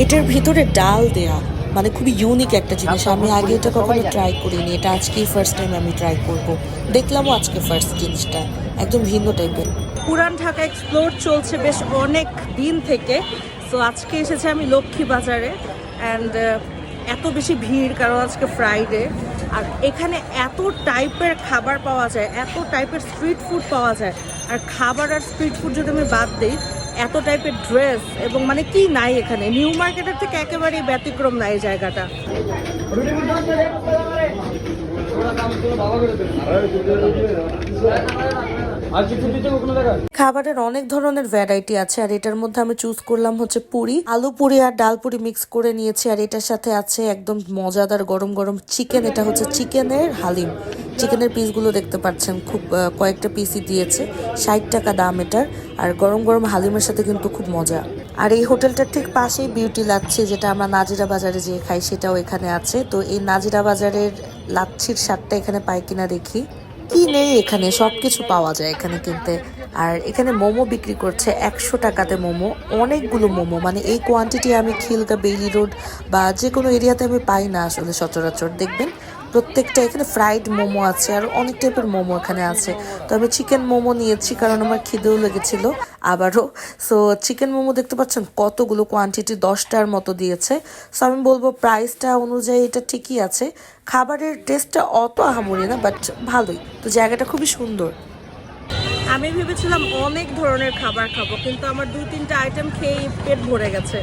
এটার ভিতরে ডাল দেয়া, মানে খুবই ইউনিক একটা জিনিস। আমি আগে এটা কখনো ট্রাই করিনি, এটা আজকেই ফার্স্ট টাইম আমি ট্রাই করব। দেখলামও আজকে ফার্স্ট জিনিসটা, একদম ভিন্ন টাইপের। পুরান ঢাকা এক্সপ্লোর চলছে বেশ অনেক দিন থেকে। সো আজকে এসেছে আমি লক্ষ্মী বাজারে, অ্যান্ড এত বেশি ভিড় কারণ আজকে ফ্রাইডে। আর এখানে এত টাইপের খাবার পাওয়া যায়, এত টাইপের স্ট্রিট ফুড পাওয়া যায়। আর খাবার আর স্ট্রিট ফুড যদি আমি বাদ দিই, এত টাইপের ড্রেস এবং মানে কি নাই এখানে, নিউ মার্কেটের থেকে একেবারেই ব্যতিক্রম নাই জায়গাটা। খাবারের অনেক ধরনের ভ্যারাইটি আছে, আর এটার মধ্যে আমি চুজ করলাম হচ্ছে পুরি, আলু পুরি আর ডাল পুরি মিক্স করে নিয়েছি। আর এটার সাথে আছে একদম মজাদার গরম গরম চিকেন। এটা হচ্ছে চিকেনের হালিম। চিকেনের পিসগুলো দেখতে পাচ্ছেন, খুব কয়েকটা পিসই দিয়েছে, 60 টাকা দাম এটার। আর গরম গরম হালিমের সাথে কিন্তু খুব মজা। আর এই হোটেলটার ঠিক পাশেই বিউটি লাচ্ছি, যেটা আমরা নাজিরা বাজারে যে খাই সেটাও এখানে আছে। তো এই নাজিরা বাজারের লাচ্ছির স্বাদটা এখানে পাই কিনা দেখি। কি নেই এখানে, সবকিছু পাওয়া যায় এখানে কিনতে। আর এখানে মোমো বিক্রি করছে 100 টাকাতে মোমো, অনেকগুলো মোমো। মানে এই কোয়ান্টিটি আমি খিলগা, বেইলি রোড বা যে কোনো এরিয়াতে আমি পাই না আসলে সচরাচর। দেখবেন প্রত্যেকটা এখানে ফ্রাইড মোমো আছে, আর অনেক টাইপের মোমো এখানে আছে। তো আমি চিকেন মোমো নিয়েছি কারণ আমার খিদেও লেগেছিল আবারও। সো চিকেন মোমো দেখতে পাচ্ছেন কতগুলো কোয়ান্টিটি, 10টার মতো দিয়েছে। সো আমি বলবো প্রাইসটা অনুযায়ী এটা ঠিকই আছে। খাবারের টেস্টটা অত আহামরি না, বাট ভালোই। তো জায়গাটা খুবই সুন্দর। আমি ভেবেছিলাম অনেক ধরনের খাবার খাবো, কিন্তু আমার 2-3টা আইটেম খেয়ে পেট ভরে গেছে।